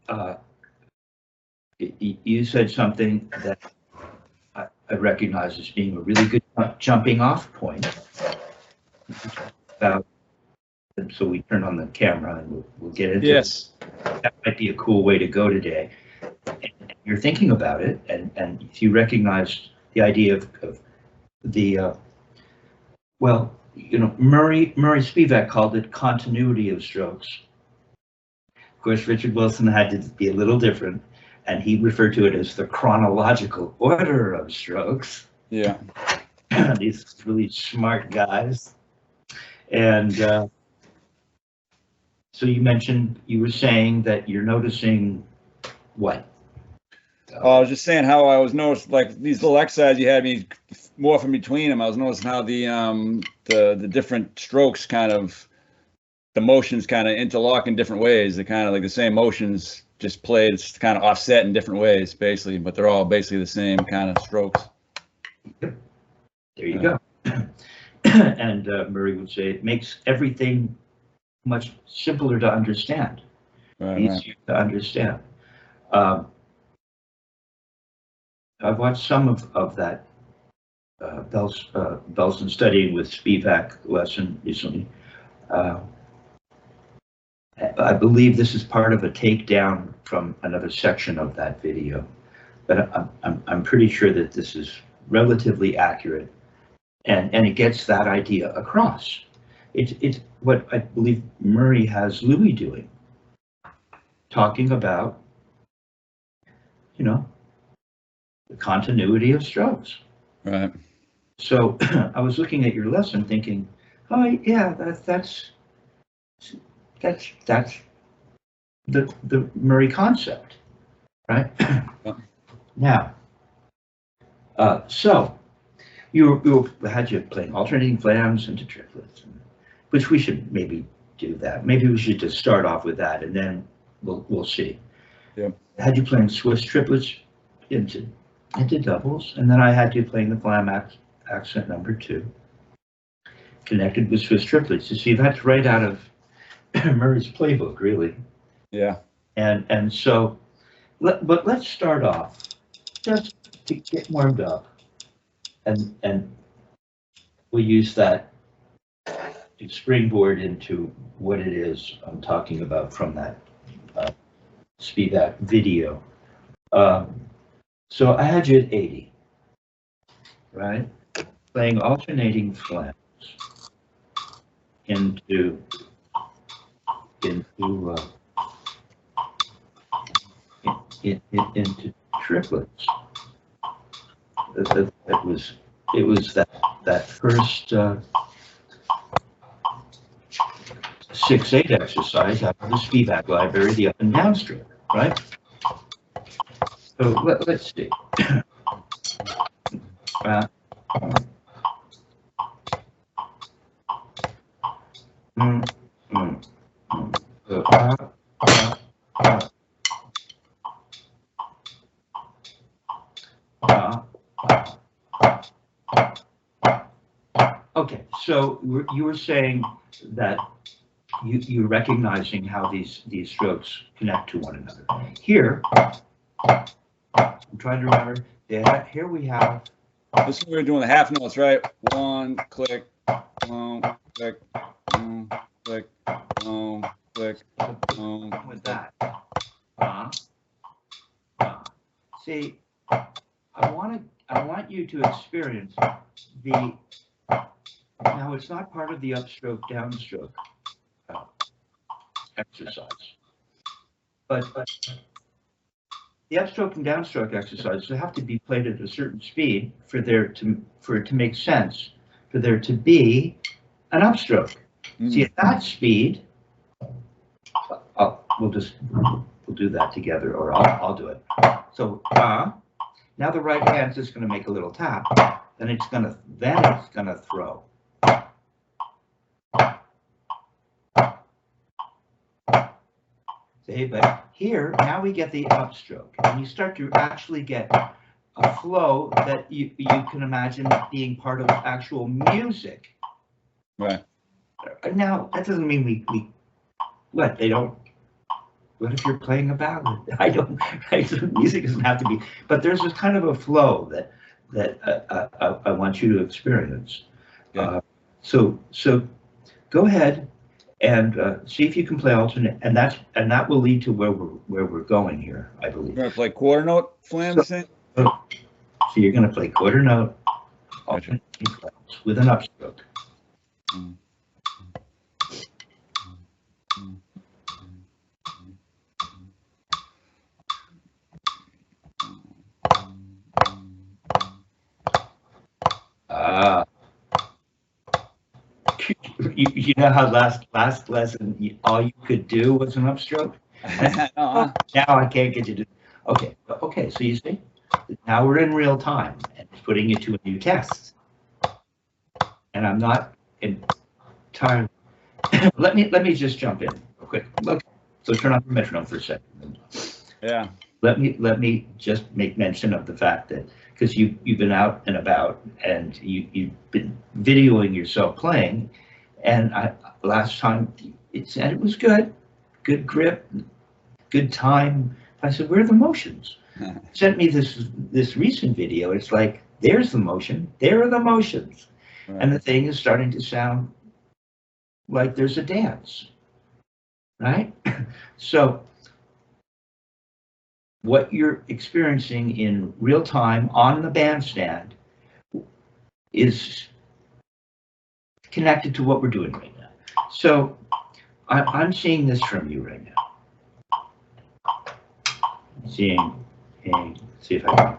uh, you said something that I recognize as being a really good jumping off point. About, so we turn on the camera and we'll get into Yes. That might be a cool way to go today. And you're thinking about it, and if you recognize the idea of the, well, you know, Murray Spivack called it continuity of strokes. Of course, Richard Wilson had to be a little different, and he referred to it as the chronological order of strokes. Yeah. These really smart guys. And so you were saying that you're noticing what? I was just saying how I was noticing, like, these little exercises you had me morphing between them. I was noticing how the different strokes kind of, the motions kind of interlock in different ways. They're kind of like the same motions, just played. It's kind of offset in different ways, basically, but they're all basically the same kind of strokes. There you go. And Murray would say it makes everything much simpler to understand, easier to understand. I've watched some of that Belson studying with Spivack lesson recently. I believe this is part of a takedown from another section of that video, but I'm pretty sure that this is relatively accurate, and it gets that idea across. It's what I believe Murray has Louis doing, talking about, you know, the continuity of strokes. Right. So I was looking at your lesson thinking, oh yeah, that's the Murray concept, right? Now, so you had you playing alternating flams into triplets, which we should maybe do that. Maybe we should just start off with that, and then we'll see. Yeah. Had you playing Swiss triplets into doubles, and then I had you playing the Flam accent number 2, connected with Swiss triplets. You see, that's right out of Murray's playbook, really. Yeah. And so, but let's start off just to get warmed up, and we'll use that to springboard into what it is I'm talking about from that Spivack video. So I had you at 80, right? Playing alternating flams into triplets. It was that first 6/8 exercise out of the Spivack library, the up and down stroke, right? So let's see. Okay, so you were saying that you're recognizing how these strokes connect to one another. Here, I'm trying to remember. Here we have. This is when we were doing the half notes, right? 1 click, click, click, click, with that. See, I want you to experience the. Now it's not part of the upstroke downstroke exercise, but the upstroke and downstroke exercises have to be played at a certain speed for it to make sense, for there to be an upstroke. See, at that speed, we'll do that together, or I'll do it. So now the right hand is going to make a little tap, then it's going to throw. See, but here now we get the upstroke, and you start to actually get a flow that you can imagine being part of actual music. Right. Now that doesn't mean we they don't What if you're playing a ballad? I don't, right? So music doesn't have to be, but there's this kind of a flow that I want you to experience. Yeah. So go ahead and see if you can play alternate, and that will lead to where we're going here, I believe. You're gonna play quarter note, Flam, So you're going to play quarter note alternate with an upstroke. You know how last lesson all you could do was an upstroke? Now I can't get you to. Okay. So you see, now we're in real time and it's putting you to a new test. And I'm not entirely. let me just jump in real quick. Look, so turn off the metronome for a second. Yeah. Let me just make mention of the fact that because you've been out and about and you've been videoing yourself playing, and last time it said it was good grip, good time. I said, where are the motions? Sent me this recent video. It's like, there's the motion, there are the motions, right. And the thing is starting to sound like there's a dance, right? So what you're experiencing in real time on the bandstand is connected to what we're doing right now. So I'm seeing this from you right now. See if I can.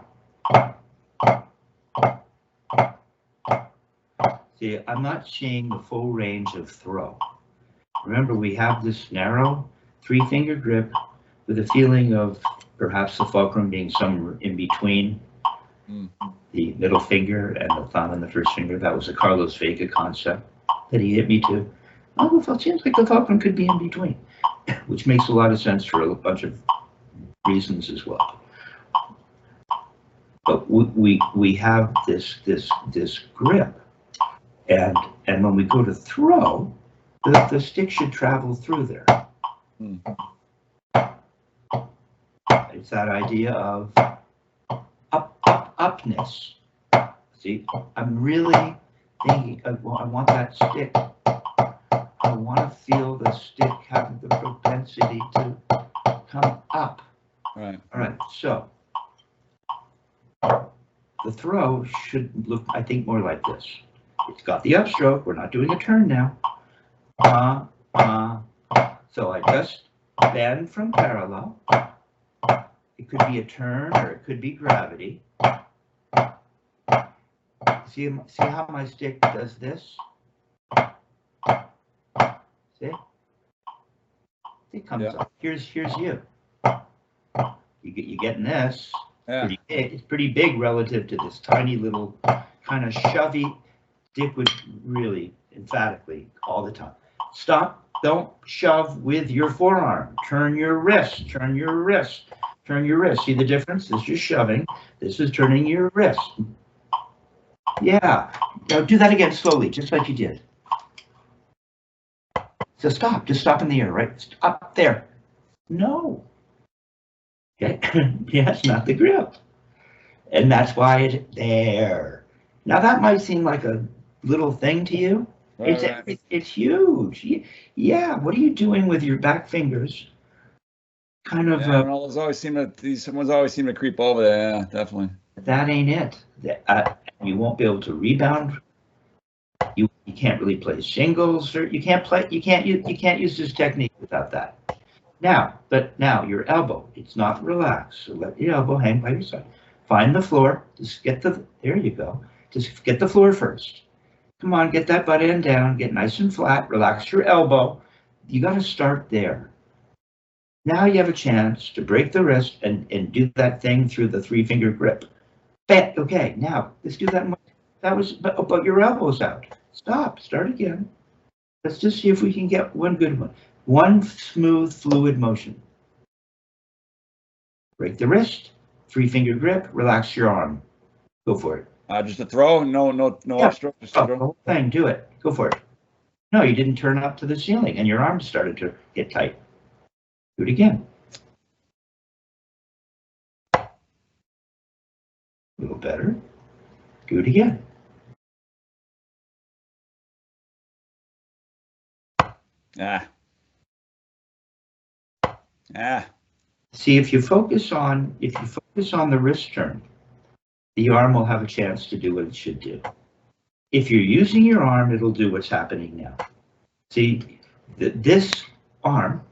See, I'm not seeing the full range of throw. Remember, we have this narrow 3-finger grip with a feeling of perhaps the fulcrum being somewhere in between the middle finger and the thumb and the first finger. That was a Carlos Vega concept that he hit me to. Oh, well, it seems like the fulcrum could be in between, which makes a lot of sense for a bunch of reasons as well. But we have this grip, and when we go to throw, the stick should travel through there. It's that idea of upness. See, I'm really thinking of, well, I want that stick. I want to feel the stick having the propensity to come up. Right. All right. So the throw should look, I think, more like this. It's got the upstroke. We're not doing a turn now. So I just bend from parallel. It could be a turn or it could be gravity. See how my stick does this? See? It comes up. Here's you. You getting this? Yeah. It's pretty big relative to this tiny little kind of shovey. Dick would really emphatically all the time. Stop. Don't shove with your forearm. Turn your wrist. Turn your wrist. Turn your wrist. See the difference? This is shoving. This is turning your wrist. Yeah. Now do that again slowly, just like you did. So stop. Just stop in the air, right? Up there. No. Okay. Yes, not the grip. And that's why it's there. Now that might seem like a little thing to you. Right. It's huge. Yeah. What are you doing with your back fingers? Kind of. Yeah, someone's always seem to creep over there. Yeah, definitely. That ain't it. You won't be able to rebound. You can't really play singles, or you can't use this technique without that. Now your elbow, it's not relaxed. So let your elbow hang by your side. Find the floor. Just there you go. Just get the floor first. Come on, get that butt end down, get nice and flat, relax your elbow. You got to start there. Now you have a chance to break the wrist and do that thing through the 3-finger grip. Okay, now let's do that. But your elbow's out. Stop, start again. Let's just see if we can get one good one. One smooth, fluid motion. Break the wrist, 3-finger grip, relax your arm. Go for it. Just a throw, no upstroke, just a throw. The whole thing, do it. Go for it. No, you didn't turn up to the ceiling and your arms started to get tight. Do it again. A little better. Do it again. See, if you focus on the wrist turn, the arm will have a chance to do what it should do. If you're using your arm, it'll do what's happening now. See, this arm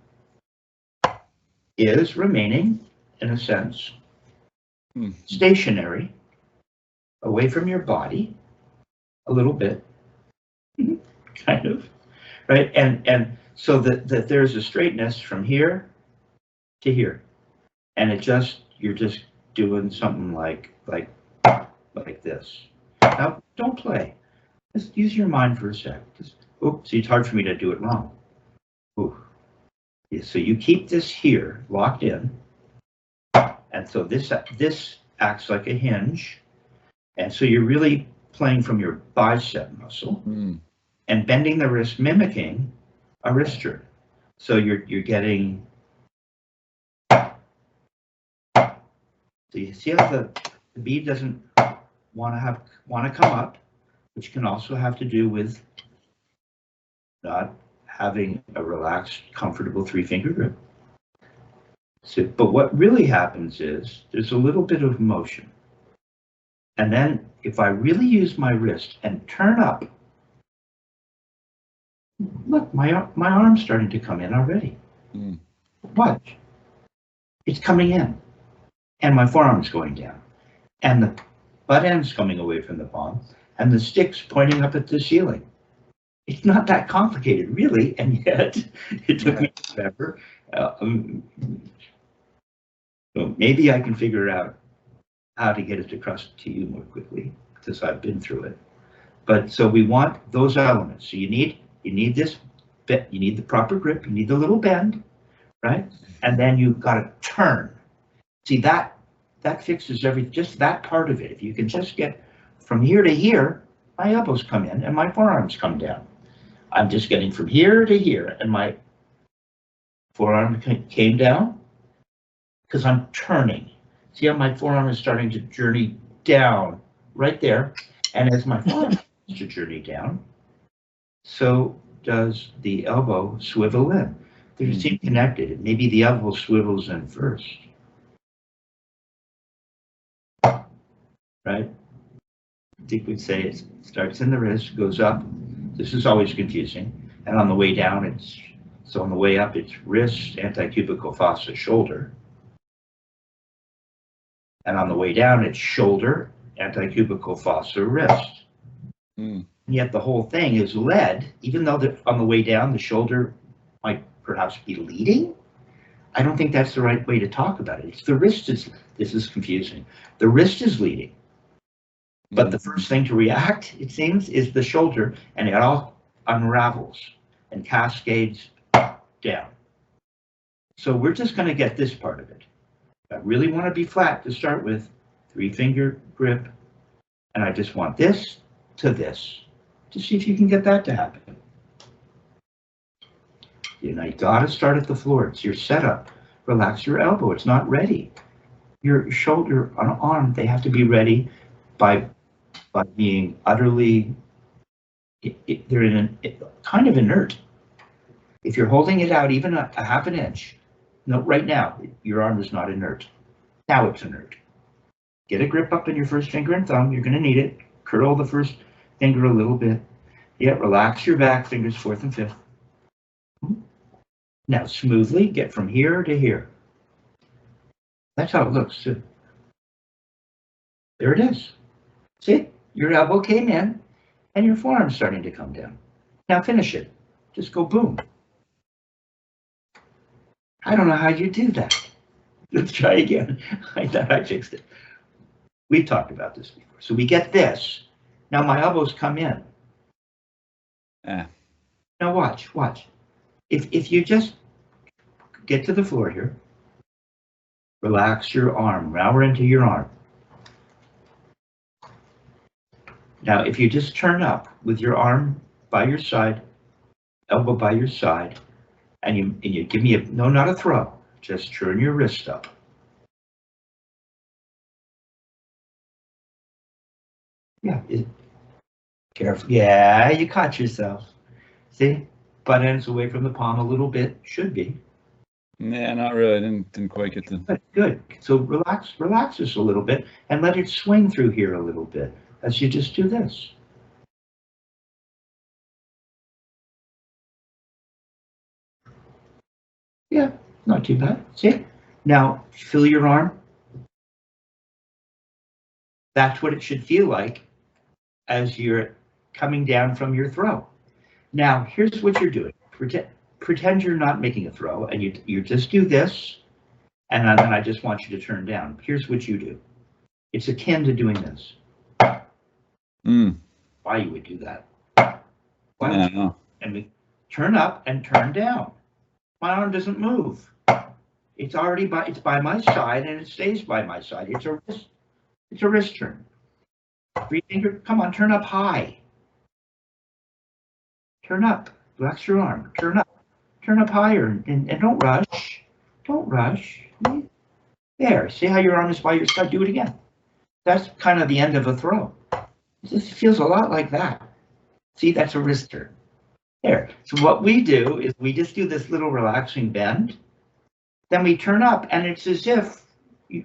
is remaining, in a sense, stationary, away from your body, a little bit, kind of, right? And so that there's a straightness from here to here, and you're just doing something like this. Now, don't play. Just use your mind for a sec. Oops, it's hard for me to do it wrong. Ooh. Yeah, so you keep this here locked in, and so this acts like a hinge, and so you're really playing from your bicep muscle and bending the wrist, mimicking a wrist turn. So you're getting. So you see how the bead doesn't want to come up, which can also have to do with not having a relaxed, comfortable 3-finger grip. So, but what really happens is there's a little bit of motion. And then if I really use my wrist and turn up, look, my arm's starting to come in already. Watch. It's coming in. And my forearm's going down. And the butt end's coming away from the palm. And the stick's pointing up at the ceiling. It's not that complicated, really, and yet it took me forever. So maybe I can figure out how to get it across to you more quickly, because I've been through it. But so we want those elements. So you need this bit, you need the proper grip, you need the little bend, right? And then you've got to turn. See, that fixes just that part of it. If you can just get from here to here, my elbows come in and my forearms come down. I'm just getting from here to here, and my forearm came down because I'm turning. See how my forearm is starting to journey down right there, and as my forearm starts to journey down, so does the elbow swivel in. They seem connected. Maybe the elbow swivels in first, right? I think we'd say it starts in the wrist, goes up. This is always confusing. And on the way down, on the way up, it's wrist, antecubical fossa, shoulder. And on the way down, it's shoulder, antecubical fossa, wrist. And yet the whole thing is led, even though on the way down, the shoulder might perhaps be leading. I don't think that's the right way to talk about it. It's the wrist this is confusing. The wrist is leading. But the first thing to react, it seems, is the shoulder, and it all unravels and cascades down. So we're just going to get this part of it. I really want to be flat to start with, 3-finger grip, and I just want this to this, to see if you can get that to happen. You know, you got to start at the floor. It's your setup. Relax your elbow. It's not ready. Your shoulder and arm, they have to be ready by being utterly, they're kind of inert. If you're holding it out even a half an inch, no, right now, your arm is not inert. Now it's inert. Get a grip up in your first finger and thumb. You're going to need it. Curl the first finger a little bit. Yeah, relax your back fingers, 4th and 5th. Now smoothly get from here to here. That's how it looks too. There it is. See? Your elbow came in, and your forearm's starting to come down. Now finish it. Just go boom. I don't know how you do that. Let's try again. I thought I fixed it. We've talked about this before. So we get this. Now my elbows come in. Now watch. If you just get to the floor here, relax your arm. Now we're into your arm. Now, if you just turn up with your arm by your side, elbow by your side, and you give me no, not a throw, just turn your wrist up. Yeah, careful. Yeah, you caught yourself. See, butt ends away from the palm a little bit, should be. Yeah, not really. Didn't quite get the. Good. So relax this a little bit and let it swing through here a little bit as you just do this. Yeah, not too bad. See? Now feel your arm. That's what it should feel like as you're coming down from your throw. Now here's what you're doing. Pretend you're not making a throw, and you just do this, and then I just want you to turn down. Here's what you do. It's akin to doing this. Why you would do that? Why would you? And we turn up and turn down. My arm doesn't move. It's already by my side, and it stays by my side. It's a wrist turn. Free finger, come on, turn up high. Turn up. Relax your arm. Turn up. Turn up higher, and don't rush. Don't rush. There. See how your arm is by your side? Do it again. That's kind of the end of a throw. It just feels a lot like that. See, that's a wrist turn. There. So what we do is we just do this little relaxing bend. Then we turn up, and it's as if your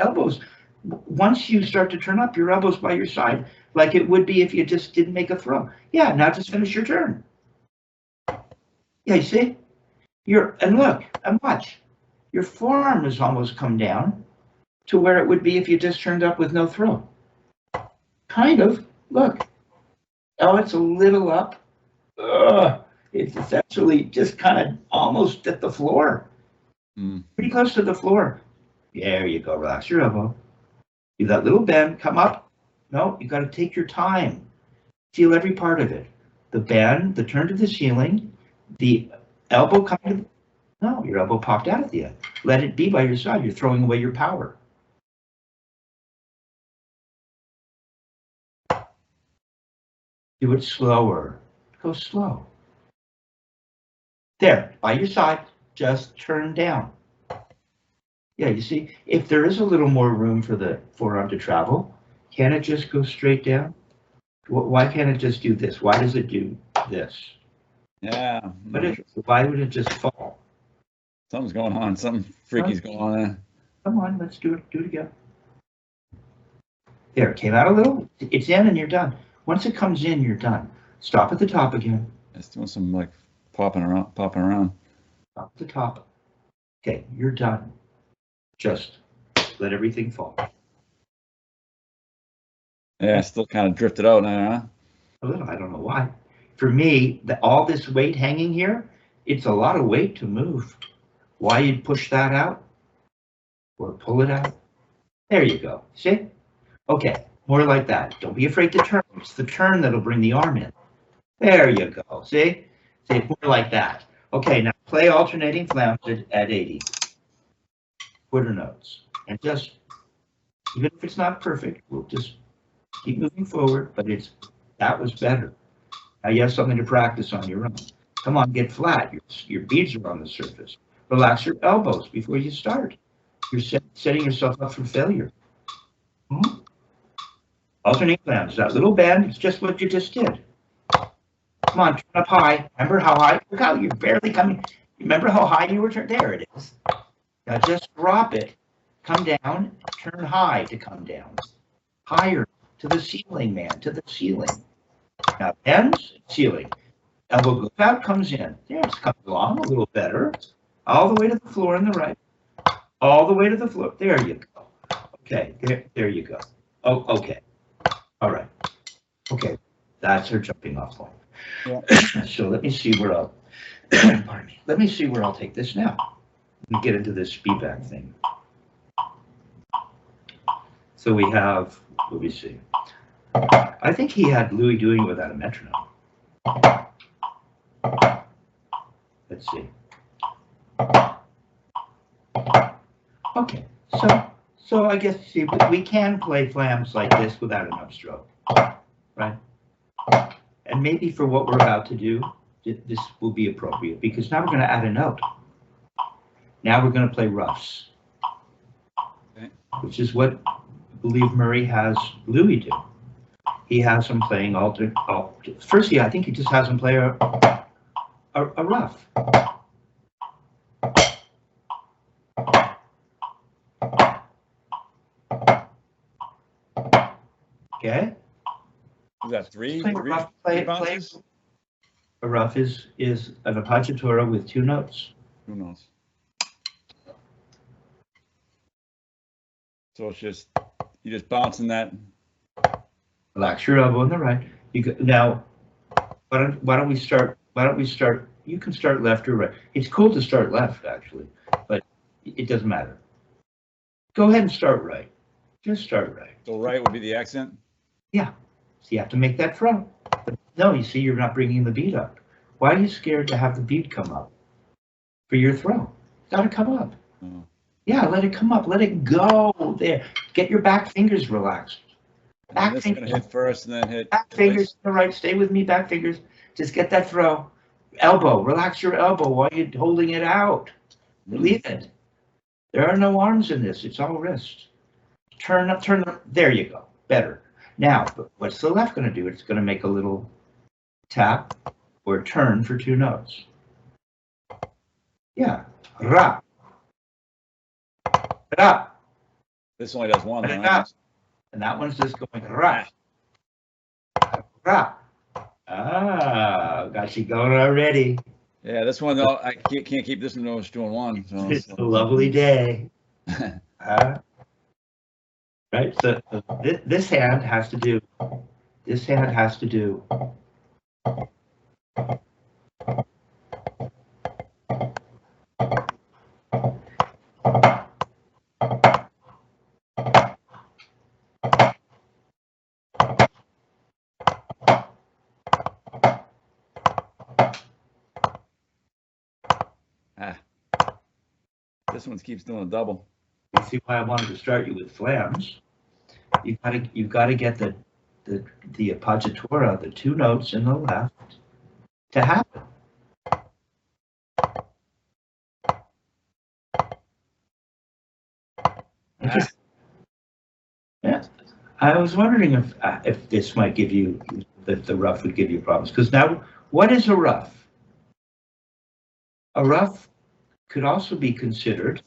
elbows. Once you start to turn up, your elbows by your side, like it would be if you just didn't make a throw. Yeah, now just finish your turn. Yeah, you see? And look, and watch. Your forearm has almost come down to where it would be if you just turned up with no throw. Kind of. Look. Oh, it's a little up. It's essentially just kind of almost at the floor. Pretty close to the floor. There you go. Relax your elbow. Do that little bend. Come up. No, you got to take your time. Feel every part of it. The bend, the turn to the ceiling, the elbow kind of. No, your elbow popped out at the end. Let it be by your side. You're throwing away your power. Do it slower. Go slow. There, by your side, just turn down. Yeah, you see, if there is a little more room for the forearm to travel, can it just go straight down? Why can't it just do this? Why does it do this? Yeah. Why would it just fall? Something's going on. Something freaky's going on there. Come on, let's do it. Do it again. There, it came out a little. It's in and you're done. Once it comes in, you're done. Stop at the top again. It's doing some like popping around. Stop at the top. Okay, you're done. Just let everything fall. Yeah, still kind of drifted out now, huh? A little, I don't know why. For me, all this weight hanging here, it's a lot of weight to move. Why you'd push that out or pull it out? There you go. See? Okay, more like that. Don't be afraid to turn. It's the turn that'll bring the arm in. There you go. See? See, more like that. Okay, now play alternating flams at 80. Quarter notes. And just, even if it's not perfect, we'll just keep moving forward, but that was better. Now you have something to practice on your own. Come on, get flat. Your beads are on the surface. Relax your elbows before you start. You're setting yourself up for failure. Alternate flams. That little bend, it's just what you just did. Come on, turn up high. Remember how high? Look how you're barely coming. Remember how high you were? There it is. Now just drop it. Come down. Turn high to come down. Higher to the ceiling, man. To the ceiling. Now bends, ceiling. Elbow goes out, comes in. There, it's coming along a little better. All the way to the floor on the right. All the way to the floor. There you go. Okay, there you go. Oh, okay. All right. Okay, that's her jumping off point. Yeah. So let me see where I'll, pardon me. Let me see where I'll take this now. Let me get into this Spivack thing. So we have, let me see. I think he had Louis doing it without a metronome. Let's see. Okay, so I guess see, we can play flams like this without an upstroke, right? And maybe for what we're about to do, this will be appropriate because now we're going to add a note. Now we're going to play Ruffs, Okay. which is what I believe Murray has Louis do. He has him playing first, I think he just has him play a Ruff. Okay. Is that three? Play a Three, Ruff, three bounces? a Ruff is an appoggiatura with 2 notes. Who knows? So it's just, you're just bouncing that. Relax your elbow on the right. Now, why don't we start? You can start left or right. It's cool to start left, actually, but it doesn't matter. Go ahead and start right. Just start right. So right would be the accent? Yeah. So you have to make that throw. But no, you see, you're not bringing the beat up. Why are you scared to have the beat come up for your throw? It's got to come up. Oh. Yeah, let it come up. Let it go there. Get your back fingers relaxed. Back This is fingers. gonna hit first and then hit. Back fingers to the right. Stay with me. Back fingers. Just get that throw. Elbow. Relax your elbow while you're holding it out. Leave it. There are no arms in this. It's all wrist. Turn up. There you go. Better. Now, what's the left going to do? It's going to make a little tap or turn for 2 notes. Yeah. Ra. Ra. This only does one. Ra. Right? And that one's just going ra. Ra. Ah, got you going already. Yeah, this one though, I can't keep this one just doing one. So. It's a lovely day. Right, so this hand has to do. This hand has to do. This one keeps doing a double. You see why I wanted to start you with Flams. You've got to get the appoggiatura, the 2 notes in the left, to happen. Yeah, I was wondering if this might give you, that the Ruff would give you problems. Because now, what is a Ruff? A Ruff could also be considered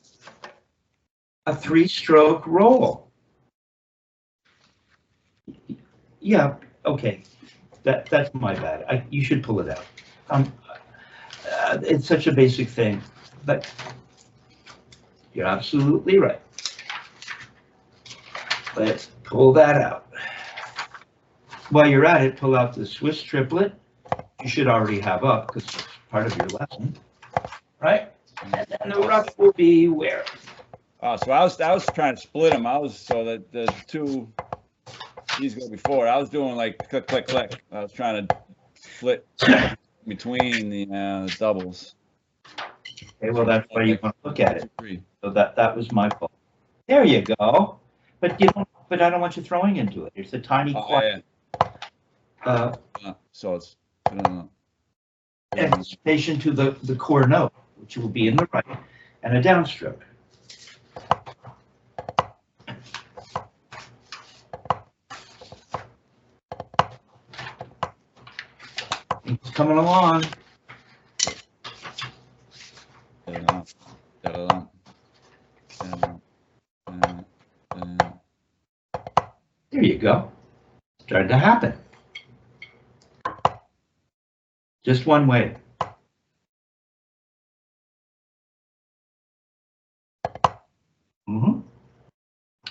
a 3-stroke roll. Yeah, okay, that's my bad. You should pull it out. It's such a basic thing, but you're absolutely right. Let's pull that out. While you're at it, pull out the Swiss triplet. You should already have up because it's part of your lesson, right? And then the Ruff will be where? So I was trying to split them. So that the 2 these go before. I was doing like click, click, click. I was trying to split between the doubles. Okay, well that's why you want to look at it. So that was my fault. There you go. But But I don't want you throwing into it. It's a tiny quiet. So it's anticipation to the core note, which will be in the right, and a downstroke. It's coming along. There you go. Started to happen. Just one way.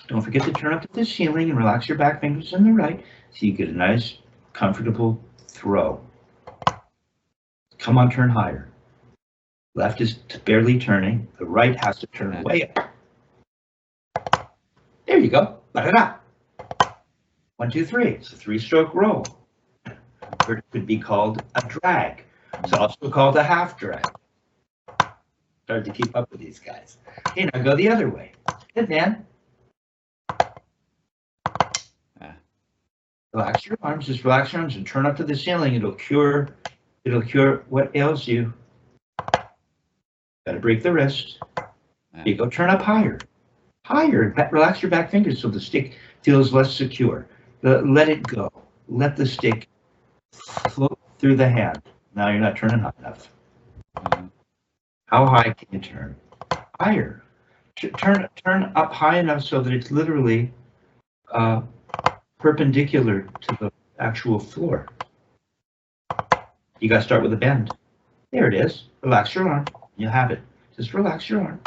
Don't forget to turn up to the ceiling and relax your back fingers on the right so you get a nice, comfortable throw. Come on, turn higher. Left is barely turning. The right has to turn way up. There you go. Ba-da-da. 1, 2, 3. It's a 3-stroke roll. Or it could be called a drag. It's also called a half drag. Hard to keep up with these guys. Okay, now go the other way. Good, man. Relax your arms. Just relax your arms and turn up to the ceiling. It'll cure It'll cure what ails you. Got to break the wrist. You go turn up higher. Higher. Relax your back fingers so the stick feels less secure. Let it go. Let the stick float through the hand. Now you're not turning high enough. How high can you turn? Higher. Turn up high enough so that it's literally perpendicular to the actual floor. You got to start with a bend. There it is. Relax your arm. You have it. Just relax your arm.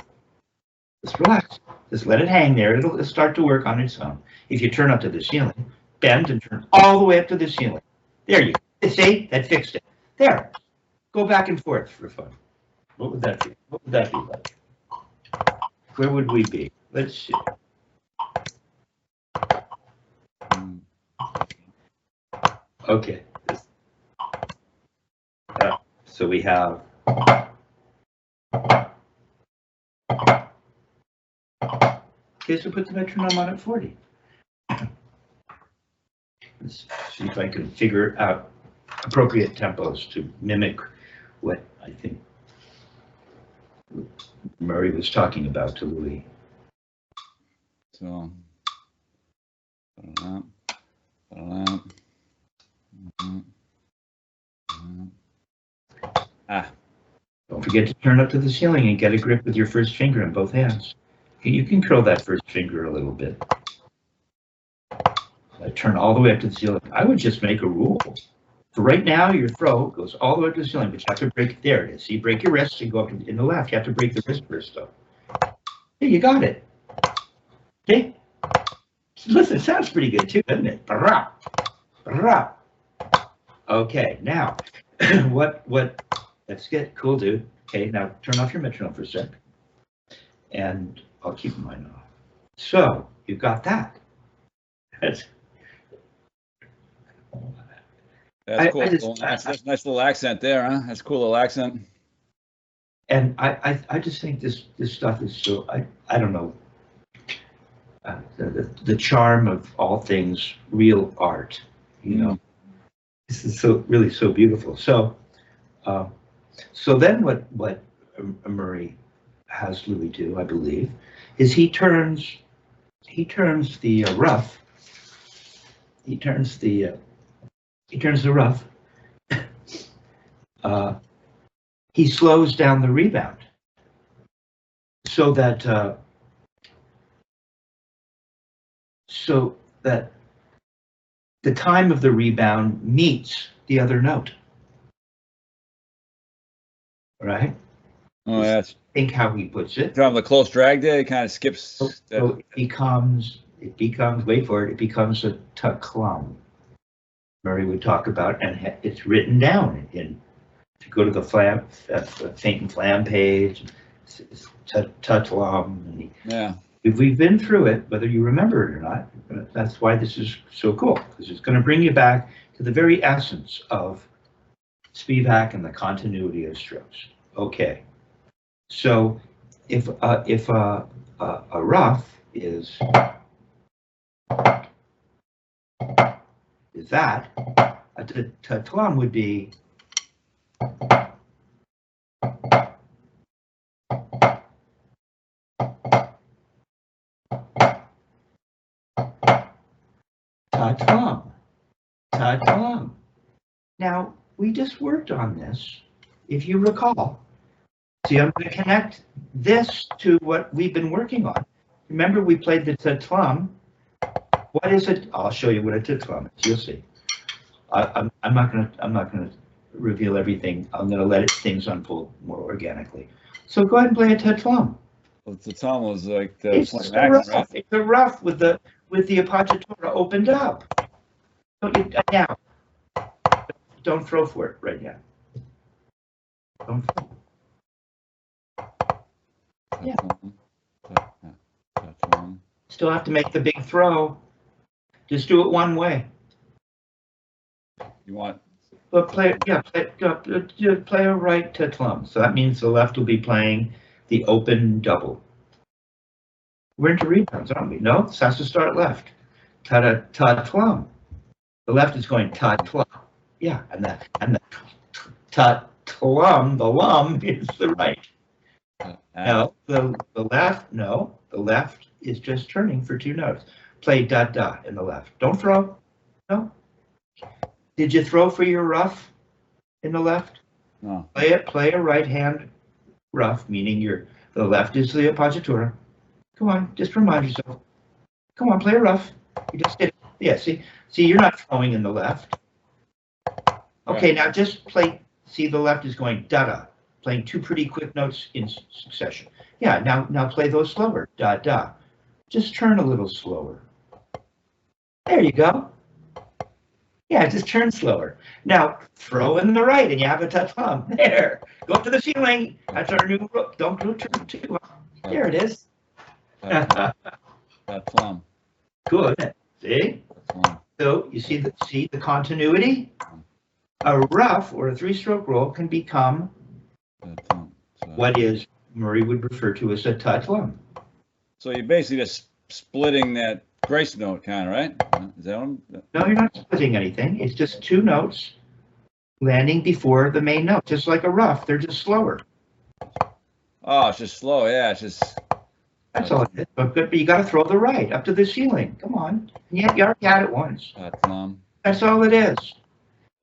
Just relax. Just let it hang there. It'll start to work on its own. If you turn up to the ceiling, bend and turn all the way up to the ceiling. There you go. See? That fixed it. There. Go back and forth for fun. What would that be? What would that be like? Where would we be? Let's see. Okay. So we have okay, so put the metronome on at 40. Let's see if I can figure out appropriate tempos to mimic what I think Murray was talking about to Louis. So, don't forget to turn up to the ceiling and get a grip with your first finger in both hands. You can curl that first finger a little bit. Turn all the way up to the ceiling. I would just make a rule. For right now, your throw goes all the way up to the ceiling, but you have to break it. There it is. So you break your wrist and go up in the left. You have to break the wrist first, though. Hey, you got it. See? Listen, it sounds pretty good, too, doesn't it? Okay, now, that's good. Cool, dude. Okay, now turn off your metronome for a sec. And I'll keep mine off. So, you've got that. That's cool. That's a nice little accent there, huh? That's a cool little accent. And I just think this stuff is so, I don't know, the charm of all things real art, you know. This is really so beautiful. So so then what Murray has Louis do, I believe, is he turns the Ruff. He turns the Ruff. He slows down the rebound so that the time of the rebound meets the other note. Right? Oh, yes. Think how he puts it. From the close drag there, it kind of skips. So it becomes, wait for it, it becomes a ta-clum. Murray would talk about, and it's written down in, if you go to the Flam, Faint and Flam page, ta-tlum. Yeah. If we've been through it, whether you remember it or not, that's why this is so cool, because it's going to bring you back to the very essence of Spivack and the continuity of strokes. Okay, so if a Ruff is that, a ta-tlum would be ta-tlum, ta-tlum. Now, we just worked on this, if you recall. See, I'm going to connect this to what we've been working on. Remember, we played the ta-tlum. What is it? I'll show you what a ta-tlum is. You'll see. I'm not going to reveal everything. I'm going to let things unfold more organically. So go ahead and play a ta-tlum. Well, the tom was like the It's a Ruff. Right? It's a Ruff with the appoggiatura opened up. Now, don't throw for it right now. Don't throw. Yeah. Still have to make the big throw. Just do it one way. You want? But play a right ta-tlum. So that means the left will be playing the open double. We're into rebounds, aren't we? No, this has to start left. Ta-tlum. The left is going ta-tlum. Yeah, and that. tlum, the lum is the right. No, the left, no, the left is just turning for 2 notes. Play da in the left. Don't throw. No. Did you throw for your ruff in the left? No. Play a right hand ruff, meaning the left is the appoggiatura. Come on, just remind yourself. Come on, play a ruff. You just did it. Yeah, see, you're not throwing in the left. Okay, now just play. See, the left is going da, playing 2 pretty quick notes in succession. Yeah, now play those slower. Da. Just turn a little slower. There you go. Yeah, just turn slower. Now throw in the right, and you have a touch thumb. There. Go up to the ceiling. That's our new rule. Don't do turn 2. There it is. That plum. Cool, isn't it? See? So you see the continuity? A ruff or a 3-stroke roll can become what is Murray would refer to as a tatlum. So you're basically just splitting that grace note, kind of, right? Is that one? No, you're not splitting anything. It's just 2 notes landing before the main note, just like a ruff. They're just slower. Oh, it's just slow. Yeah, it's just. That's all it is. But you got to throw the right up to the ceiling. Come on. You already had it once. That's all it is.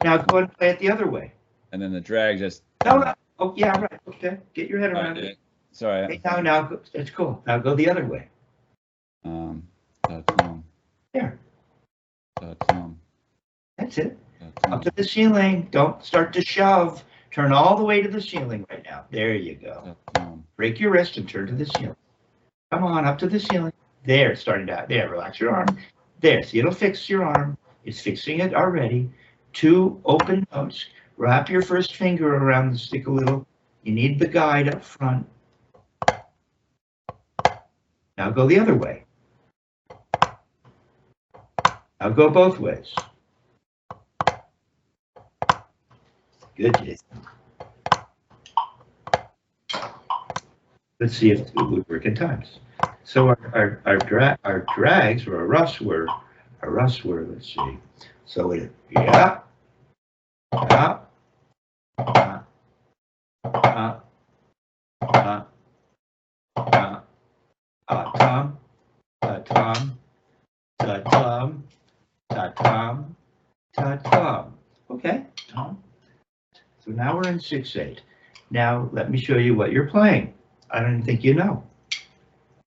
Now go ahead and play it the other way. And then the drag just. No. Oh, yeah, right. Okay. Get your head around it. Sorry. Okay, now, it's cool. Now go the other way. There. That's it. Up to the ceiling. Don't start to shove. Turn all the way to the ceiling right now. There you go. Break your wrist and turn to the ceiling. Come on, up to the ceiling. There, starting out. There, relax your arm. There, see, it'll fix your arm. It's fixing it already. 2 open notes. Wrap your first finger around the stick a little. You need the guide up front. Now go the other way. Now go both ways. Good, Jason. Let's see if it would work in times. So our drags or our ruffs were, let's see. So it, yeah, tom, okay, Tom. So now we're in 6/8. Now let me show you what you're playing. I don't think you know.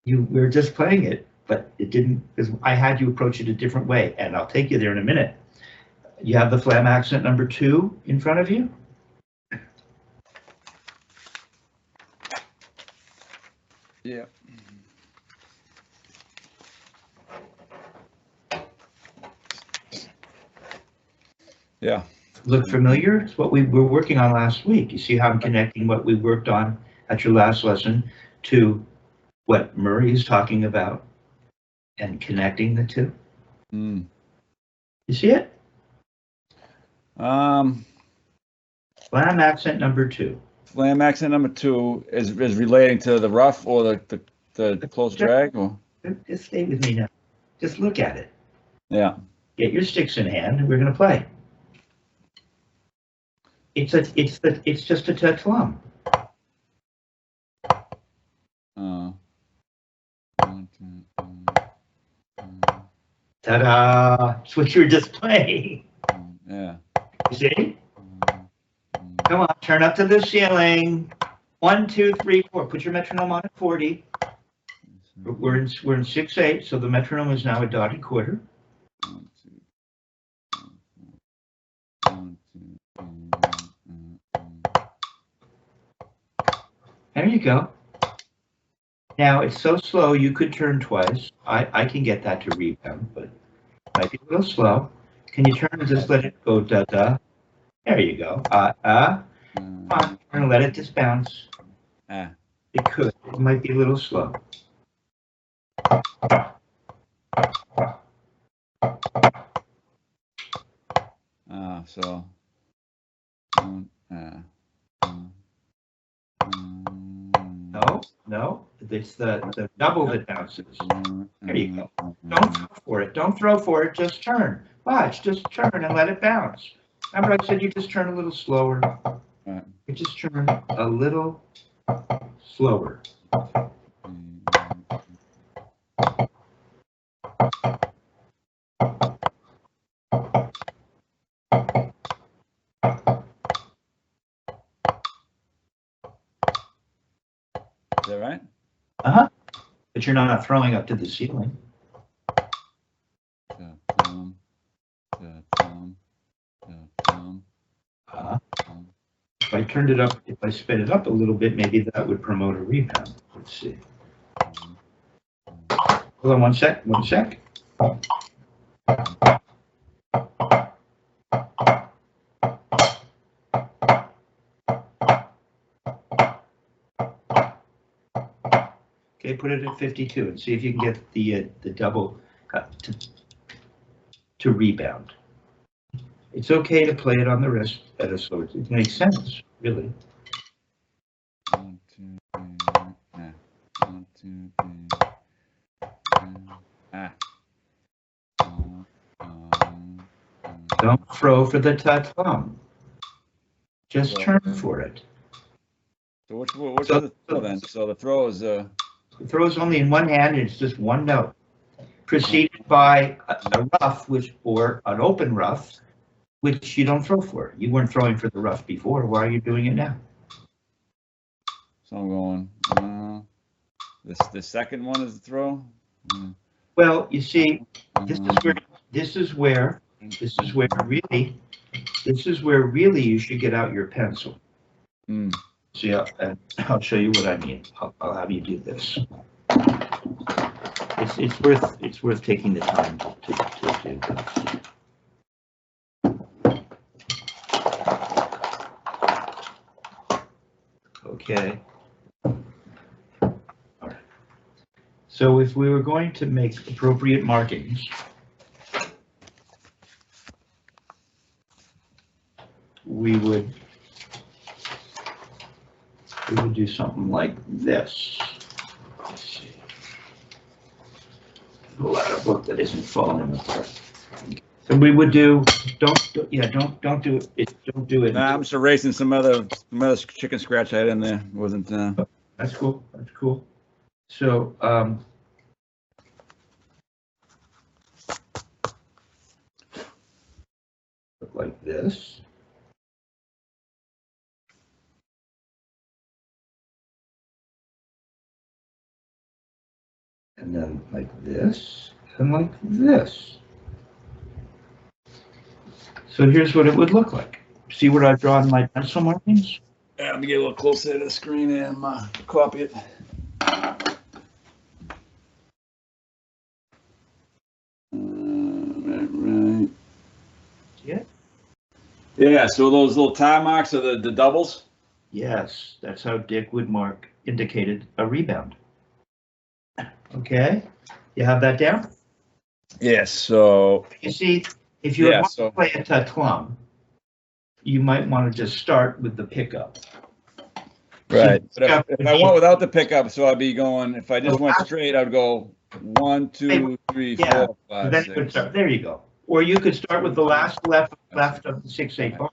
You were just playing it, but it didn't, because I had you approach it a different way, and I'll take you there in a minute. You have the Flam accent number 2 in front of you? Yeah. Yeah. Look familiar? It's what we were working on last week. You see how I'm connecting what we worked on at your last lesson to what Murray is talking about and connecting the 2? You see it? Flam accent number 2. Flam accent number 2 is relating to the ruff or the close drag? Or? Just stay with me now. Just look at it. Yeah. Get your sticks in hand, and we're going to play. It's just a tatlum. Ta-da! It's what you were just playing. Yeah. You see? Come on, turn up to the ceiling. 1, 2, 3, 4. Put your metronome on at 40. We're in 6/8, so the metronome is now a dotted quarter. There you go. Now it's so slow you could turn twice. I can get that to rebound, but it might be a little slow. Can you turn and just let it go da? There you go. Come on, turn and let it just bounce. It could. It might be a little slow. So. No. It's the double that bounces. There you go. Don't throw for it. Don't throw for it. Just turn. Watch. Just turn and let it bounce. Remember I said you just turn a little slower. just turn a little slower. Is that right? Uh-huh. But you're not throwing up to the ceiling. If I turned it up, if I sped it up a little bit, maybe that would promote a rebound. Let's see. Hold on one sec, one sec. Okay, put it at 52 and see if you can get the double to rebound. It's okay to play it on the wrist at a slower. It makes sense, really. 1, 2, 3, 1, 2, 3. Don't throw for the thumb. Just turn for it. So which is the throw then? So the throw is the throw is only in one hand, and it's just one note, preceded by a ruff, or an open ruff, which you don't throw for. You weren't throwing for the ruff before. Why are you doing it now? So I'm going. The second one is the throw. Well, you see, this is where really you should get out your pencil. See, I'll show you what I mean. I'll have you do this. It's worth taking the time to do this. Okay. All right. So if we were going to make appropriate markings, we would do something like this. Let's see. Pull out a book that isn't falling apart. So we would do. Don't do it. Don't do it. I'm just erasing some other chicken scratch I had in there. It wasn't. That's cool. That's cool. So like this. And then like this, and like this. So here's what it would look like. See what I've drawn my pencil markings? Yeah, let me get a little closer to the screen and copy it. Right. See it? Yeah, so those little tire marks are the doubles? Yes, that's how Dick would indicated a rebound. Okay, you have that down? Yes, so. You see, if you want to play a tatlum, you might want to just start with the pickup. Right, but if I went without the pickup, so I'd be going, if I just went straight, I'd go 1, 2, 3, 4, 5, 6. There you go. Or you could start with the last left of the 6/8 bar.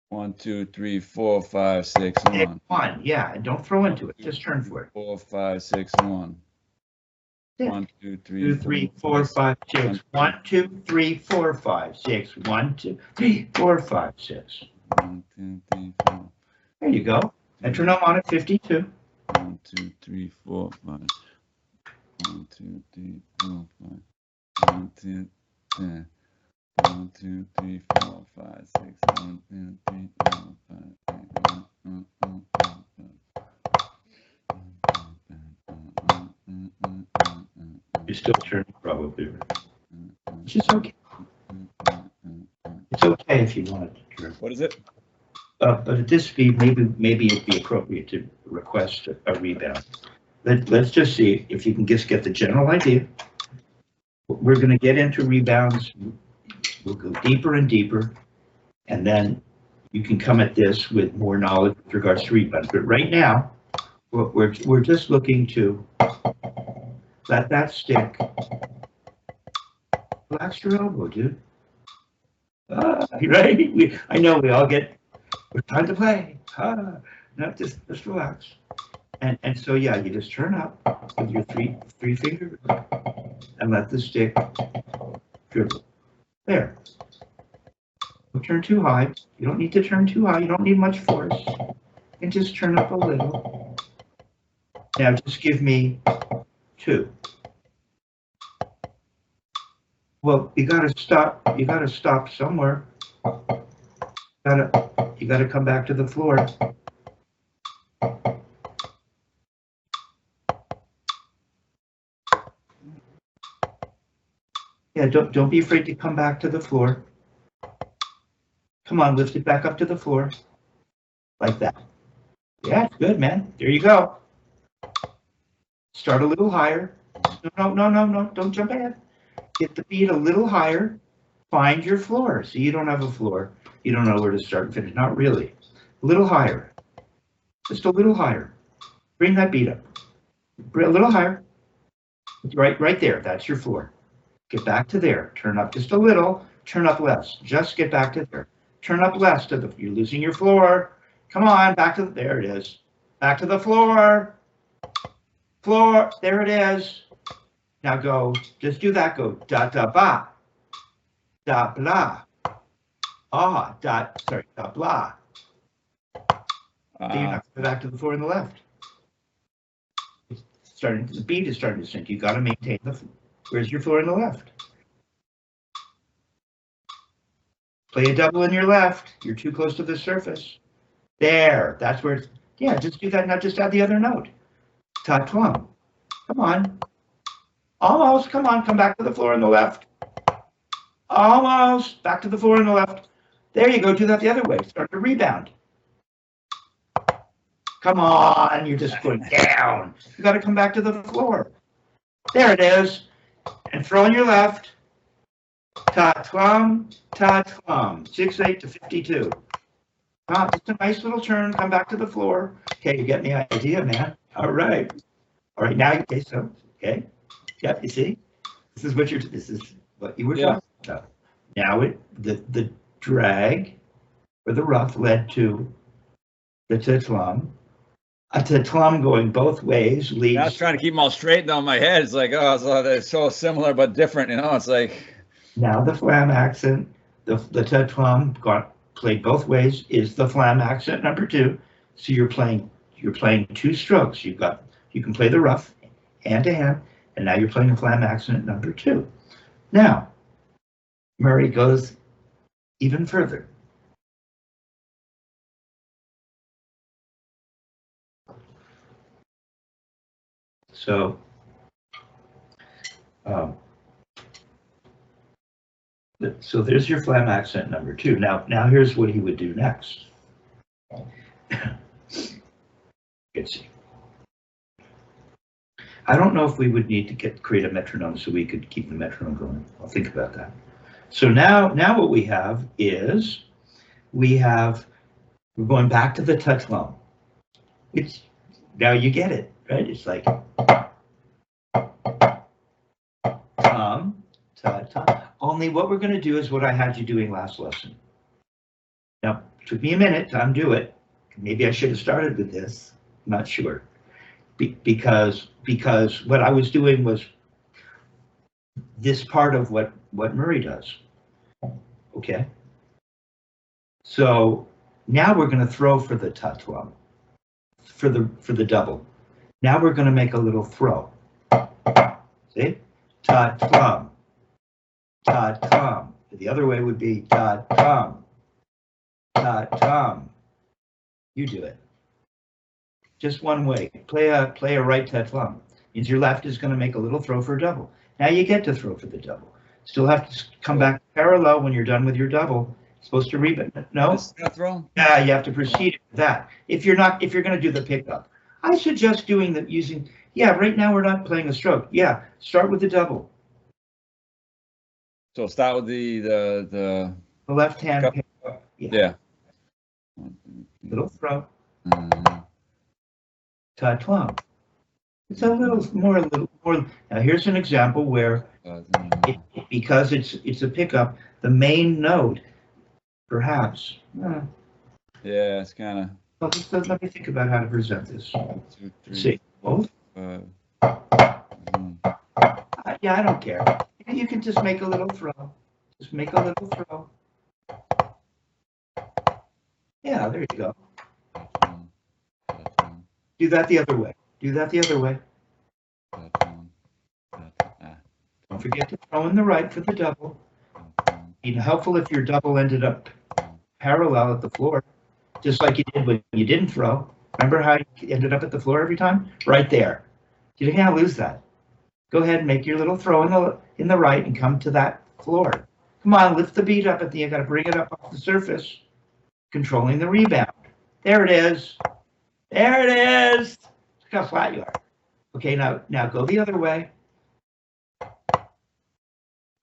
1, 2, 3, 4, 5, 6, 1. 1, yeah, and don't throw into it. Just turn for it. 4, 5, 6, 1. 1, 2, 3, 4, 5, 6. 1, 2, 3, 4, 5, 6. 1, 2, 3, 4, 5, 6. 1, 2, 3, 4. There you go. Metronome on at 52. 1, 2, 3, 4, 5. 1, 2, 3, 4, 5. 1, 2, 10. 1, 2, 3, 4, 5, 6. 1, 2, 3, 4, 5, 6. 1, 2, 3, 4, 5. You're still turning, probably. Which is okay. It's okay if you wanted to turn. What is it? But at this speed, maybe it'd be appropriate to request a rebound. Let's just see if you can just get the general idea. We're going to get into rebounds. We'll go deeper and deeper, and then you can come at this with more knowledge with regards to rebounds. But right now, we're just looking to let that stick. Relax your elbow, dude. Right? I know we all get We're trying to play. No, just relax. And so yeah, you just turn up with your three fingers and let the stick dribble. There. Don't turn too high. You don't need to turn too high. You don't need much force. And just turn up a little. Now just give me 2. Well, you gotta stop. You gotta stop somewhere. You gotta come back to the floor. Yeah, don't be afraid to come back to the floor. Come on, lift it back up to the floor. Like that. Yeah, good, man. There you go. Start a little higher. No, don't jump ahead. Get the beat a little higher. Find your floor. So you don't have a floor. You don't know where to start and finish. Not really. A little higher. Just a little higher. Bring that beat up. A little higher. Right there. That's your floor. Get back to there. Turn up just a little. Turn up less. Just get back to there. Turn up less to the. You're losing your floor. Come on, back to there. It is. Back to the floor. Floor. There it is. Now go. Just do that. Go da da ba. Da blah. Ah. Da. Sorry. Da blah. So you're not going back to the floor on the left. It's starting. The beat is starting to sink. You got to maintain the. Where's your floor on the left? Play a double in your left. You're too close to the surface. There. That's where it's. Yeah, just do that. Now just add the other note. Ta twum. Come on. Almost. Come on. Come back to the floor on the left. Almost. Back to the floor on the left. There you go. Do that the other way. Start to rebound. Come on. You're just going down. You got to come back to the floor. There it is. And throw on your left. Ta twum. 6-8 to 52. Just a nice little turn. Come back to the floor. Okay, you get the idea, man. All right. Now, okay, so, okay. Yeah, you see? This is what you were talking about. Now the drag or the ruff led to the tatlum. A tatlum going both ways leads. I was trying to keep them all straight though in my head. It's like, oh, they're so similar but different, It's like. Now the flam accent, the tatlum played both ways is the flam accent number 2. So you're playing 2 strokes. You can play the ruff hand to hand, and now you're playing a flam accent number 2. Now, Murray goes even further. So, so there's your flam accent number 2. Now here's what he would do next. Let's see. I don't know if we would need to create a metronome so we could keep the metronome going. I'll think about that. So now what we have is we're going back to the tatlum. Now you get it, right? It's like tom, ta, tom. Only what we're going to do is what I had you doing last lesson. Now, it took me a minute to undo it. Maybe I should have started with this. I'm not sure. Because what I was doing was this part of what Murray does. Okay. So now we're going to throw for the tatlum, for the double. Now we're going to make a little throw. See? Tatlum. Ta-tum. The other way would be ta-tum. Ta-tum. You do it. Just one way. Play a right tatlum. Means your left is going to make a little throw for a double. Now you get to throw for the double. Still have to come back parallel when you're done with your double. Supposed to rebound. No? Throw? Yeah, you have to proceed with that. If you're going to do the pickup. I suggest using, right now we're not playing a stroke. Yeah, start with the double. So start with the left hand pickup. Yeah. Little throw. Ta-twum. It's a little more. Now here's an example where, because it's a pickup, the main note, perhaps. Yeah, it's kind of. Well, let me think about how to present this. 2, Let's 3, see. Both? 5. Yeah, I don't care. You can just make a little throw. Just make a little throw. Yeah, there you go. Do that the other way. Do that the other way. Don't forget to throw in the right for the double. It'd be helpful if your double ended up parallel at the floor, just like you did when you didn't throw. Remember how you ended up at the floor every time? Right there. You can't lose that. Go ahead and make your little throw in the right and come to that floor. Come on, lift the bead up at the end. Got to bring it up off the surface, controlling the rebound. There it is. There it is. Look how flat you are. Okay, now go the other way.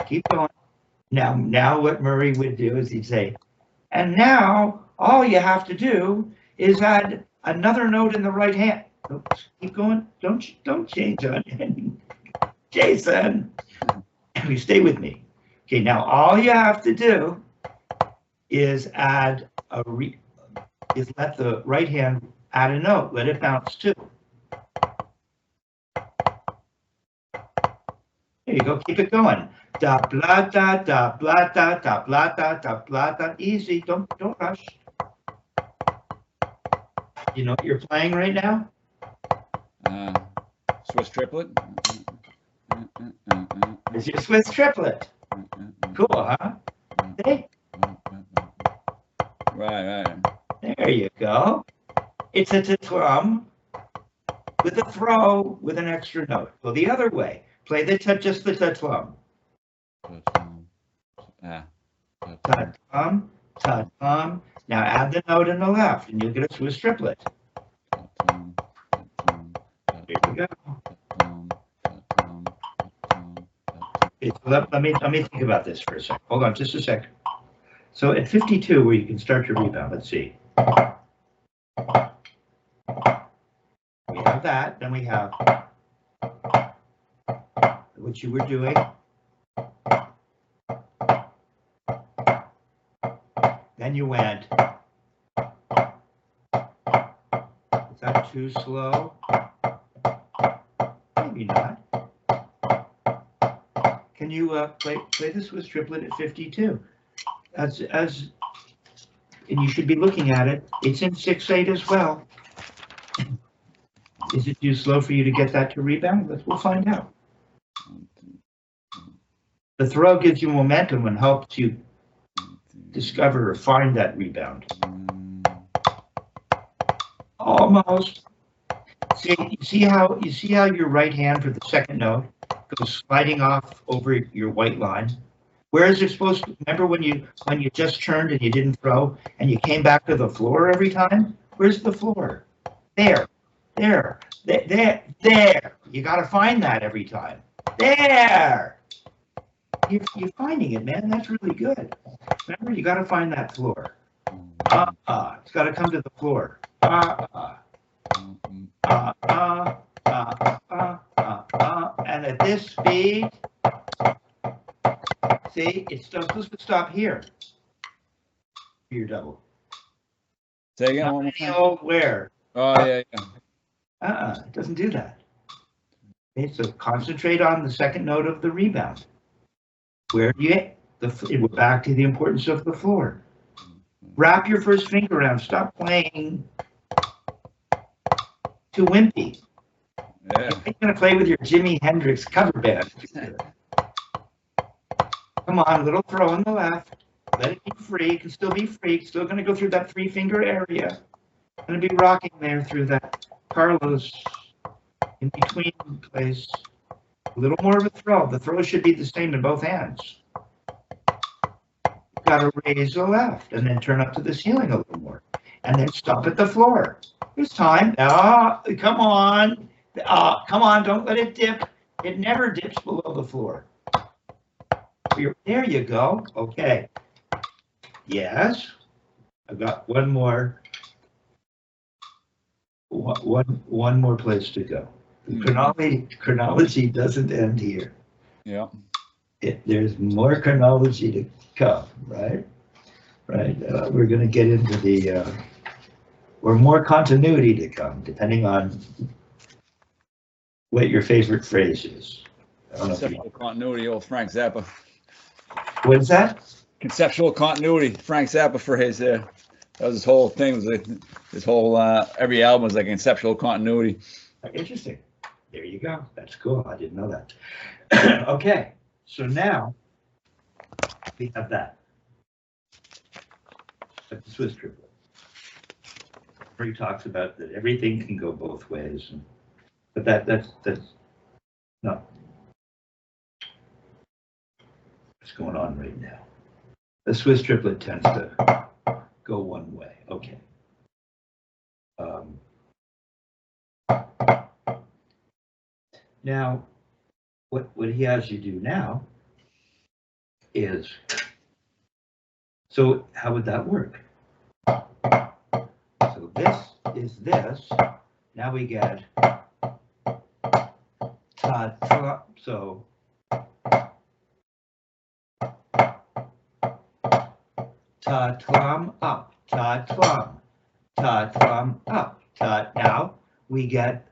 Keep going. Now what Murray would do is he'd say, and now all you have to do is add another note in the right hand. Oops, keep going. Don't change on Jason. You stay with me. Okay, now all you have to do is add is let the right hand add a note. Let it bounce too. There you go. Keep it going. Da blah da da blah da da blah da da blah da. Easy. Don't rush. You know what you're playing right now? Swiss triplet. It's your Swiss triplet. Cool, huh? See? Right. There you go. It's a titrum with a throw with an extra note. Go the other way. Play just the titrum. Titrum, titrum. Now add the note in the left, and you'll get a Swiss triplet. There you go. Okay, so let me think about this for a second. Hold on, just a second. So at 52, where you can start your rebound, let's see. We have that. Then we have what you were doing. Then you went. Is that too slow? Maybe not. Can you play the Swiss triplet at 52? And you should be looking at it. It's in 6/8 as well. Is it too slow for you to get that to rebound? We'll find out. The throw gives you momentum and helps you discover or find that rebound. Almost. You see how your right hand for the second note goes sliding off over your white line? Where is it supposed to? Remember when you just turned and you didn't throw and you came back to the floor every time? Where's the floor? There. You got to find that every time. There. You're finding it, man. That's really good. Remember, you got to find that floor. It's got to come to the floor. And at this speed, see, it's supposed to stop here. Your double. Say again, one more time. Oh, where? Oh, yeah. It doesn't do that. Okay, so concentrate on the second note of the rebound. Where do you? We're back to the importance of the floor. Wrap your first finger around. Stop playing too wimpy. Yeah. You're going to play with your Jimi Hendrix cover band. Come on, little throw on the left. Let it be free. It can still be free. It's still going to go through that 3-finger area. Going to be rocking there through that Carlos in between place. A little more of a throw. The throw should be the same in both hands. Got to raise the left and then turn up to the ceiling a little more. And then stop at the floor. There's time. Come on. Come on, don't let it dip. It never dips below the floor. There you go. Okay. Yes. I've got one more place to go. The chronology doesn't end here. Yeah. There's more chronology to come, right? right? We're going to get into the, or more continuity to come, depending on what your favorite phrase is. I don't know if you, Conceptual continuity, old Frank Zappa. what is that? Conceptual continuity, Frank Zappa phrase there. That was his whole thing. Was like, his whole every album was like conceptual continuity. Interesting. There you go. That's cool. I didn't know that. Okay, so now we have that. But the Swiss triplet. Where he talks about that everything can go both ways, but that's not what's going on right now. The Swiss triplet tends to go one way. Okay. Now, what he has you do now is, so how would that work? So this is this. Now we get ta, so ta tlum up, ta tlum up, ta. Now we get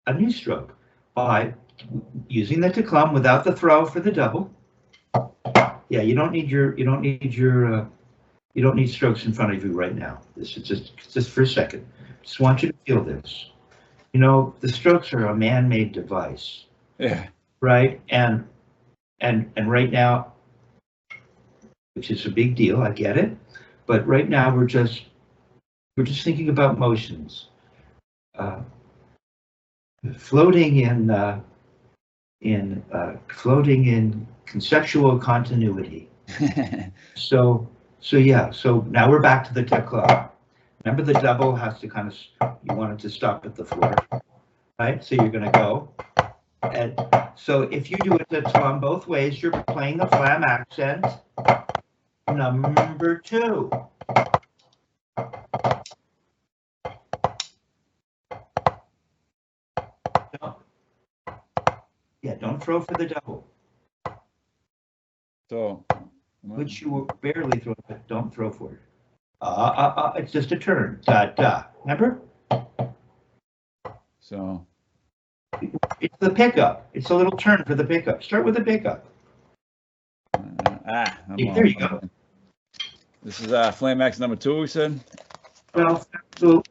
a new stroke by using the tlum without the throw for the double. Yeah, you don't need strokes in front of you right now. This is just for a second. Just want you to feel this. You know, the strokes are a man-made device. Yeah. Right? And right now, which is a big deal, I get it. But right now we're just thinking about motions. Floating in conceptual continuity. So yeah, so now we're back to the tekla. Remember, the double has to kind of, you want it to stop at the floor, right? So you're going to go. And so if you do it on both ways, you're playing the Flam accent number 2. Don't throw for the double. So, which you will barely throw, but don't throw for it. It's just a turn. Da. Remember? So it's the pickup. It's a little turn for the pickup. Start with the pickup. There you go. This is Flam accent number 2, we said? Well, so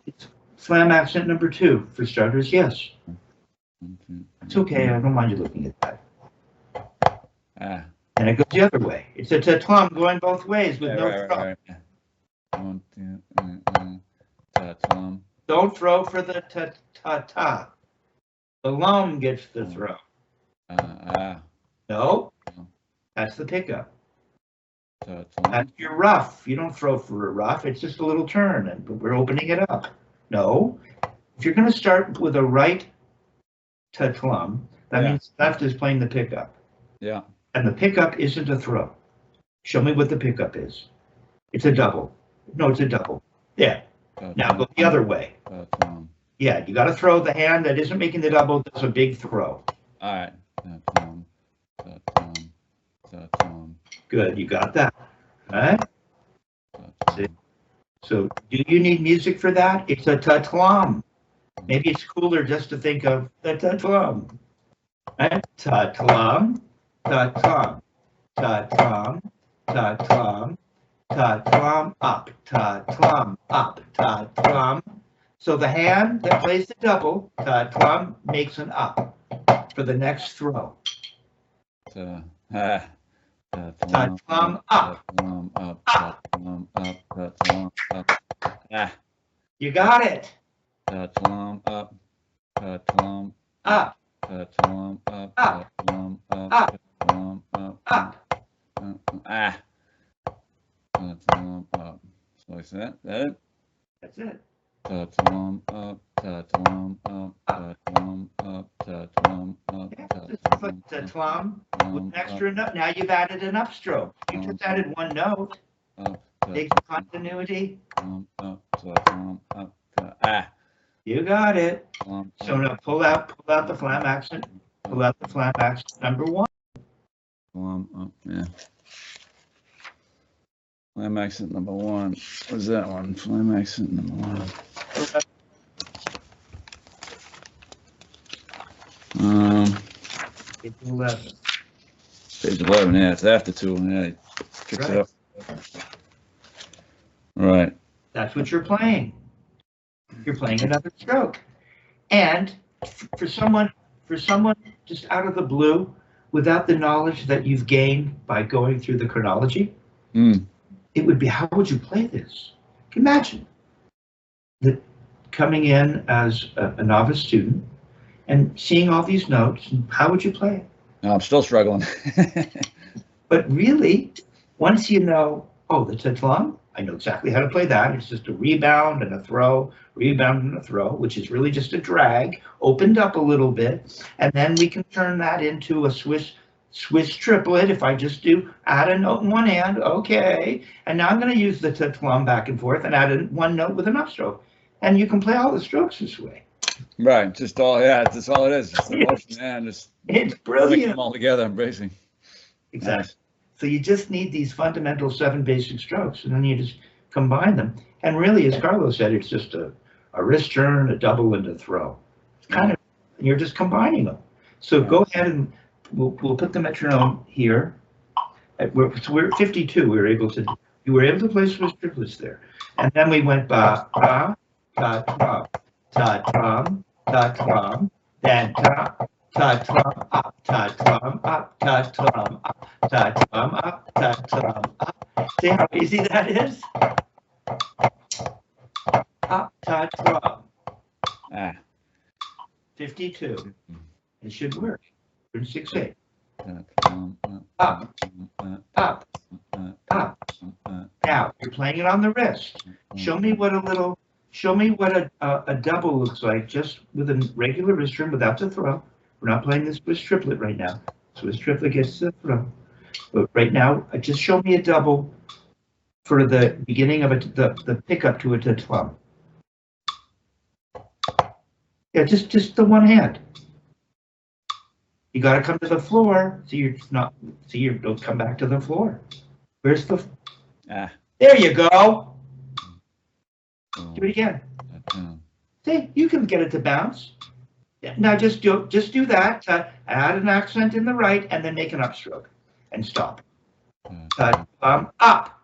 it's Flam accent number 2 for starters, yes. It's okay, I don't mind you looking at that. And it goes the other way. It's a tlum going both ways with no throw. Right. Don't throw for the ta. The lum gets the throw. No, that's the pickup. That's your rough. You don't throw for a rough. It's just a little turn, and we're opening it up. No, if you're going to start with a right tlum, that means left is playing the pickup. Yeah. And the pickup isn't a throw. Show me what the pickup is. It's a double. No, it's a double. Yeah. Now go the other way. Yeah, you got to throw the hand that isn't making the double. That's a big throw. All right. Good, you got that. All right. So, do you need music for that? It's a ta-tlum. Maybe it's cooler just to think of the ta-tlum. Right? Ta-tlum, ta-tlum, ta-tlum, ta-tlum, ta-tlum, up, ta-tlum, up, ta-tlum. So the hand that plays the double, ta-tlum, makes an up for the next throw. Ta-tlum, up, up. You got it. Ta-tlum, up, ta-tlum, up, ta-tlum, up, up, ta-tlum, up, up, ta-tlum, up, up. Ta-tlum, up. So is that it? That's it. Ta-tlum, up, ta-tlum, up, ta-tlum, up, ta-tlum, up, ta-tlum with an extra note. Now you've added an upstroke. You just added one note. Big continuity. You got it. So now pull out the Flam accent. Pull out the Flam accent number 1. Yeah. Flam accent number 1. What's that one? Flam accent number 1. Page 11. Page 11, yeah, it's after 2. Yeah, he picks it up. Right. That's what you're playing. You're playing another stroke. And for someone just out of the blue, without the knowledge that you've gained by going through the chronology, it would be, how would you play this? Imagine that coming in as a novice student and seeing all these notes, and how would you play it? No, I'm still struggling. But really, once you know, oh, the Tetlam, I know exactly how to play that. It's just a rebound and a throw, rebound and a throw, which is really just a drag, opened up a little bit. And then we can turn that into a Swiss triplet. If I just do add a note in one hand, okay. And now I'm going to use the Tetlam back and forth and add one note with an upstroke. And you can play all the strokes this way. Right, just all, yeah, that's all it is. Just the motion, man. Just it's brilliant. Them all together, basically. Exactly. Nice. So you just need these fundamental 7 basic strokes, and then you just combine them. And really, as Carlos said, it's just a wrist turn, a double, and a throw. It's kind of, you're just combining them. So go ahead and we'll put the metronome here. So we're at 52. You were able to play Swiss triplets there, and then we went ba ba ta ta ta tam ta tam, then ta ta tam up ta tam up ta tam up ta tam up ta tam up. See how easy that is? Up ta tam. 52. It should work. 6/8. Up, up, up. Now you're playing it on the wrist. Show me what a double looks like just with a regular wrist turn without the throw. We're not playing this Swiss triplet right now. Swiss triplet gets the throw. But right now, just show me a double for the beginning of the pickup to a Tetlam. Yeah, just the one hand. You got to come to the floor, so you don't come back to the floor. Where's the? There you go. Do it again. See, you can get it to bounce. Now just do that. Add an accent in the right, and then make an upstroke, and stop. Up.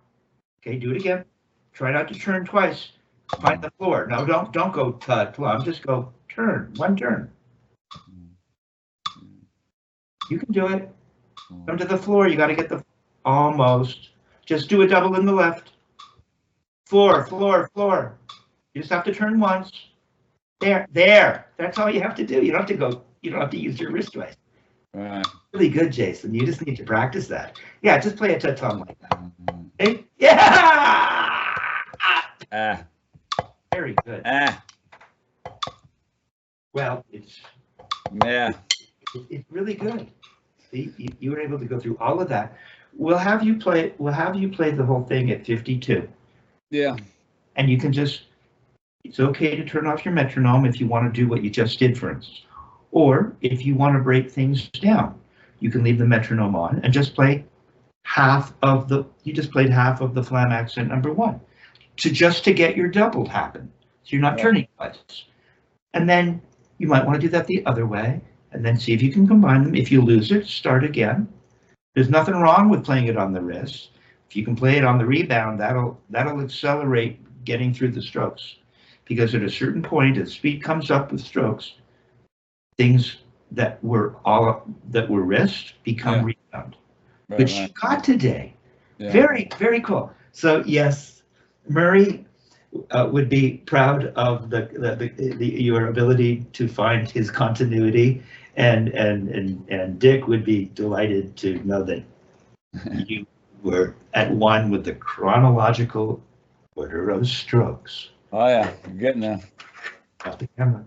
Okay, do it again. Try not to turn twice. Find the floor. No, don't go plumb. Just go turn. One turn. You can do it. Come to the floor. You got to get the almost. Just do a double in the left. Floor, floor, floor. You just have to turn once. There. That's all you have to do. You don't have to go. You don't have to use your wrist twice. Right. Really good, Jason. You just need to practice that. Yeah, just play a Tetlam like that. Okay? Yeah. Very good. Well, it's really good. See, you were able to go through all of that. We'll have you play the whole thing at 52. Yeah. And you can just, it's okay to turn off your metronome if you want to do what you just did, for instance. Or if you want to break things down, you can leave the metronome on and just play you just played half of the Flam accent number 1 to get your double happen. So you're not turning twice. And then you might want to do that the other way and then see if you can combine them. If you lose it, start again. There's nothing wrong with playing it on the wrist. If you can play it on the rebound, that'll accelerate getting through the strokes. Because at a certain point, as speed comes up with strokes, things that were wrist become rebound, which you got today. Yeah. Very, very cool. So yes, Murray would be proud of your ability to find his continuity, and Dick would be delighted to know that you were at one with the chronological order of strokes. Oh yeah, you're getting there. Off the camera.